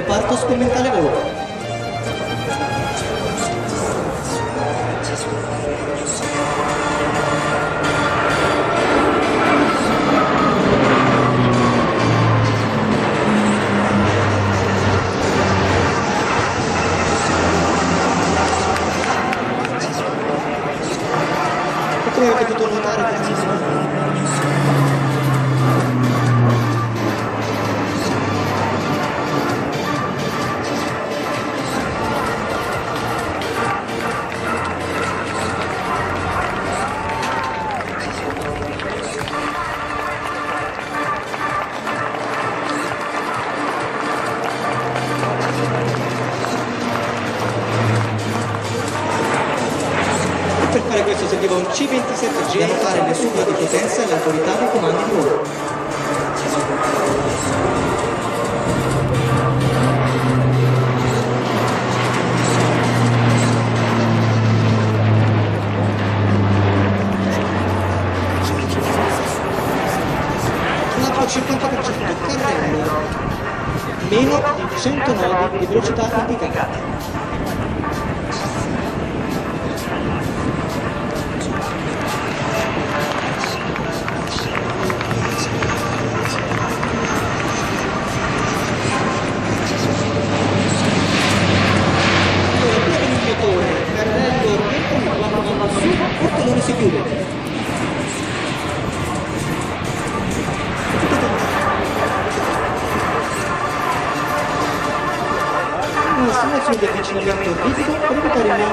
reparto sperimentale volo. Come avete potuto notare, per fare questo serviva un C-27J da notare le sue di potenza e l'autorità dei comandi di volo. L'altro 50% carrello, meno di 100 nodi di velocità indicata. Portellone si chiude. Una simulazione di avvicinamento orbitico per evitare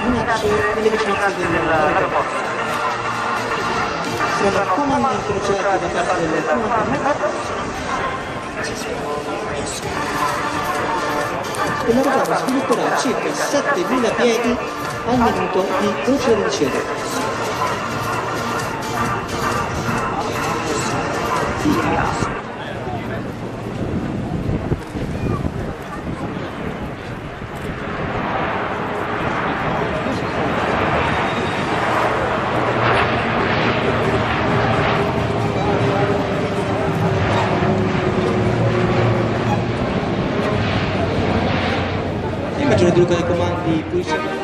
minacce nelle vicinanze dell'aeroporto. Saranno comandi incrociati da parte del comando e l'aeroporto svilupperà circa 7000 piedi al minuto di velocità di cielo. Immagino di Luca dei comandi pulisce.